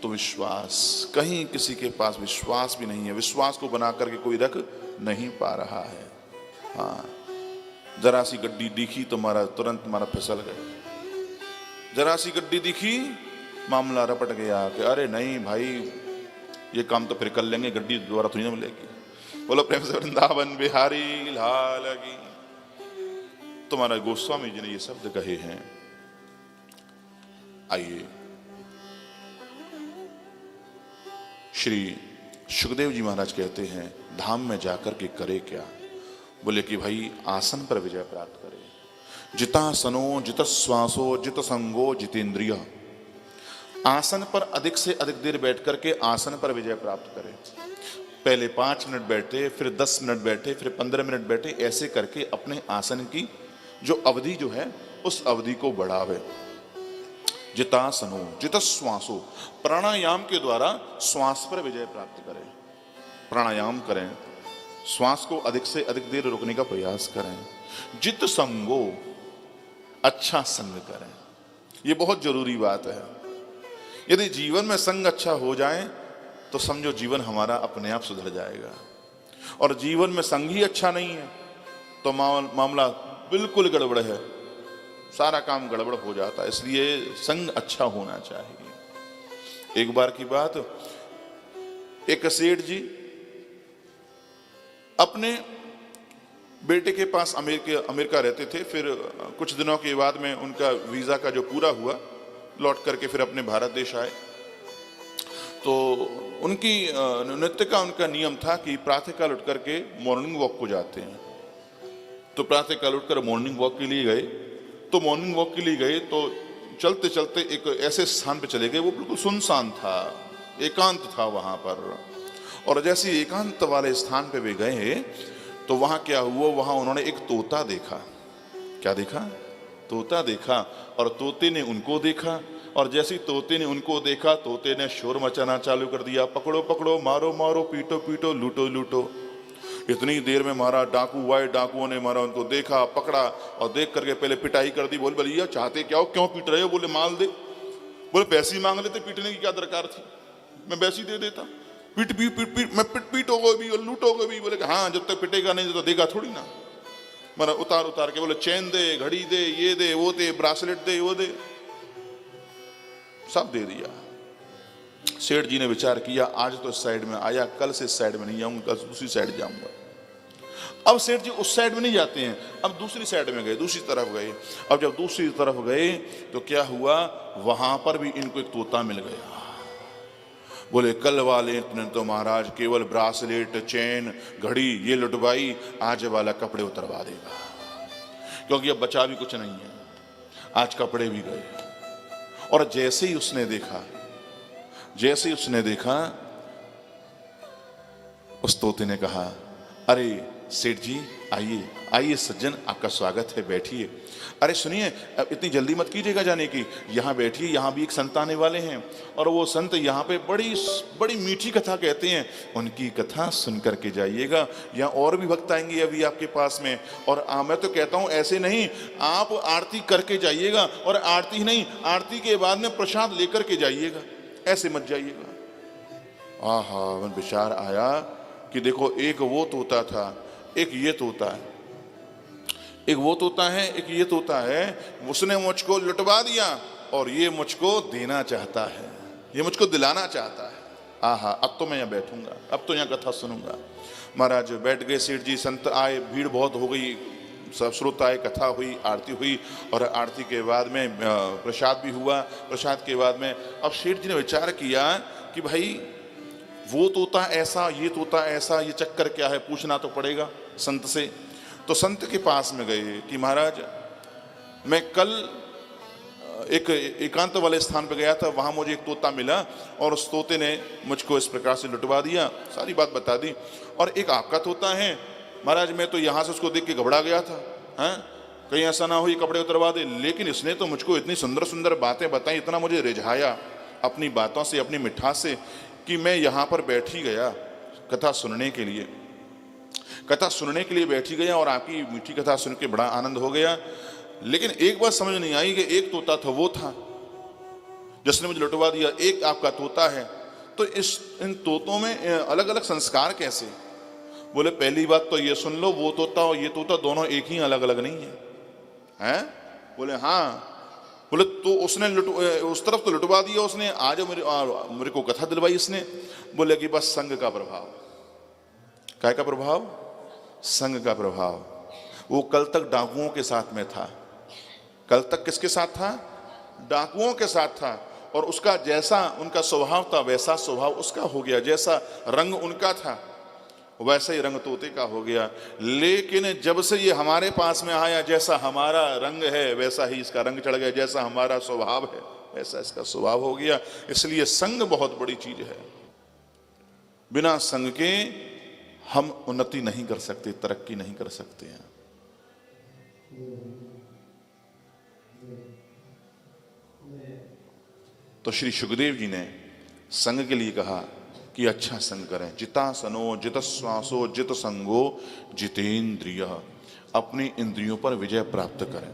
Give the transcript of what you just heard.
तो विश्वास, कहीं किसी के पास विश्वास भी नहीं है, विश्वास को बना करके कोई रख नहीं पा रहा है। हाँ, जरा सी गड्डी दिखी तो मारा तुरंत मारा फिसल गए, जरा सी गड्डी दिखी मामला रपट गया कि अरे नहीं भाई ये काम तो फिर कर लेंगे, गड्डी दोबारा थोड़ी ना मिलेगी। बोलो प्रेम से वृंदावन बिहारी लाल की। तुम्हारा गोस्वामी जी ने ये शब्द कहे हैं। आइए श्री सुखदेव जी महाराज कहते हैं धाम में जाकर के करे क्या? बोले कि भाई आसन पर विजय प्राप्त करे। जितासनो जित श्वासो जित संगो जितेंद्रिय। आसन पर अधिक से अधिक देर बैठ करके आसन पर विजय प्राप्त करें। पहले 5 मिनट बैठे, फिर 10 मिनट बैठे, फिर 15 मिनट बैठे, ऐसे करके अपने आसन की जो अवधि जो है उस अवधि को बढ़ावे। जितासनो जित श्वासो, प्राणायाम के द्वारा श्वास पर विजय प्राप्त करें। प्राणायाम करें, श्वास को अधिक से अधिक देर रोकने का प्रयास करें। जित संगो, अच्छा संग करें। ये बहुत जरूरी बात है। यदि जीवन में संग अच्छा हो जाए तो समझो जीवन हमारा अपने आप सुधर जाएगा, और जीवन में संग ही अच्छा नहीं है तो मामला बिल्कुल गड़बड़ है, सारा काम गड़बड़ हो जाता है। इसलिए संग अच्छा होना चाहिए। एक बार की बात, एक सेठ जी अपने बेटे के पास अमेरिका रहते थे। फिर कुछ दिनों के बाद में उनका वीजा का जो पूरा हुआ, लौट करके फिर अपने भारत देश आए। तो उनकी नित्य का उनका नियम था कि प्रातःकाल उठ करके मॉर्निंग वॉक को जाते हैं। तो प्रातःकाल उठकर मॉर्निंग वॉक के लिए गए। तो मॉर्निंग वॉक के लिए गए तो चलते चलते एक ऐसे स्थान पे चले गए, वो बिल्कुल सुनसान था, एकांत था वहां पर। और जैसे एकांत वाले स्थान पे वे गए तो वहां क्या हुआ, वहां उन्होंने एक तोता देखा। क्या देखा? तोता देखा। और तोते ने उनको देखा, और जैसे ही तोते ने उनको देखा, तोते ने शोर मचाना चालू कर दिया, पकड़ो पकड़ो, मारो मारो, पीटो पीटो, लूटो लूटो। इतनी देर में मारा डाकू आए, डाकुओं ने मारा, उनको देखा, पकड़ा, और देख करके पहले पिटाई कर दी। बोले भैया चाहते क्या हो, क्यों पीट रहे हो? बोले माल दे। बोले पैसे ही मांग लेते, पीटने की क्या दरकार थी, मैं पैसे दे देता। पीट पीट पीट पीट मैं पीटोगे भी और लूटोगे भी। बोले हाँ, जब तक पिटेगा नहीं तो देगा थोड़ी ना। मारा उतार उतार के बोले चैन दे, घड़ी दे, ये दे, वो दे, ब्रासलेट दे, वो दे, सब दे दिया। सेठ जी ने विचार किया, आज तो इस साइड में आया, कल से इस साइड में नहीं जाऊंगा, कल दूसरी साइड जाऊंगा। अब सेठ जी उस साइड में नहीं जाते हैं, अब दूसरी साइड में गए, दूसरी तरफ गए। अब जब दूसरी तरफ गए तो क्या हुआ, वहां पर भी इनको एक तोता मिल गया। बोले कल वाले ने तो महाराज केवल ब्रासलेट, चैन, घड़ी ये लुटवाई, आज वाला कपड़े उतरवा देगा, क्योंकि अब बचा भी कुछ नहीं है, आज कपड़े भी गए। और जैसे ही उसने देखा उस तोते ने कहा, अरे सेठ जी आइए आइए सज्जन, आपका स्वागत है, बैठिए। अरे सुनिए, इतनी जल्दी मत कीजिएगा जाने की, यहाँ बैठिए, यहाँ भी एक संत आने वाले हैं, और वो संत यहाँ पे बड़ी बड़ी मीठी कथा कहते हैं, उनकी कथा सुन करके जाइएगा। यहाँ और भी भक्त आएंगे अभी आपके पास में, और मैं तो कहता हूँ ऐसे नहीं, आप आरती करके जाइएगा, और आरती ही नहीं, आरती के बाद में प्रसाद लेकर के जाइएगा, ऐसे मत जाइएगा। आहा, मन विचार आया कि देखो, एक वो तोता था, एक ये तोता है, एक वो तोता है, एक ये तोता है। उसने मुझको लुटवा दिया और ये मुझको देना चाहता है, ये मुझको दिलाना चाहता है। आहा, अब तो मैं यहाँ बैठूंगा, अब तो यहाँ कथा सुनूंगा। महाराज बैठ गए, सेठ जी, संत आए, भीड़ बहुत हो गई, सब श्रोता आए, कथा हुई, आरती हुई, और आरती के बाद में प्रसाद भी हुआ। प्रसाद के बाद में अब सेठ जी ने विचार किया कि भाई वो तोता ऐसा, ये तोता ऐसा, ये चक्कर क्या है, पूछना तो पड़ेगा संत से। तो संत के पास में गए कि महाराज मैं कल एक एकांत वाले स्थान पर गया था, वहां मुझे एक तोता मिला, और उस तोते ने मुझको इस प्रकार से लुटवा दिया, सारी बात बता दी। और एक आपका तोता है महाराज, मैं तो यहाँ से उसको देख के घबरा गया था, कहीं ऐसा ना हो ये कपड़े उतरवा दे, लेकिन इसने तो मुझको इतनी सुंदर सुंदर बातें बताई, इतना मुझे रिझाया अपनी बातों से, अपनी मिठास से, कि मैं यहाँ पर बैठ ही गया कथा सुनने के लिए, कथा सुनने के लिए बैठ ही गया, और आपकी मीठी कथा सुन के बड़ा आनंद हो गया। लेकिन एक बात समझ नहीं आई कि एक तोता था, वो था जिसने मुझे लुटवा दिया, एक आपका तोता है। तो इन तोतों में अलग अलग संस्कार कैसे? बोले पहली बात तो ये सुन लो, वो तोता और ये तोता दोनों एक ही, अलग अलग नहीं है। हैं? बोले हाँ। बोले तो उसने उस तरफ तो लुटवा दिया उसने, आज मेरे को कथा दिलवाई इसने। बोले कि बस संग का प्रभाव। काय का प्रभाव? संग का प्रभाव। वो कल तक डाकुओं के साथ में था, कल तक किसके साथ था? डाकुओं के साथ था, और उसका जैसा उनका स्वभाव था वैसा स्वभाव उसका हो गया, जैसा रंग उनका था वैसा ही रंग तोते का हो गया। लेकिन जब से ये हमारे पास में आया, जैसा हमारा रंग है वैसा ही इसका रंग चढ़ गया, जैसा हमारा स्वभाव है वैसा इसका स्वभाव हो गया। इसलिए संग बहुत बड़ी चीज है। बिना संग के हम उन्नति नहीं कर सकते, तरक्की नहीं कर सकते हैं। तो श्री सुखदेव जी ने संग के लिए कहा कि अच्छा संग करें। जितासनो जित श्वासो जित संगो जितेंद्रिय, अपनी इंद्रियों पर विजय प्राप्त करें।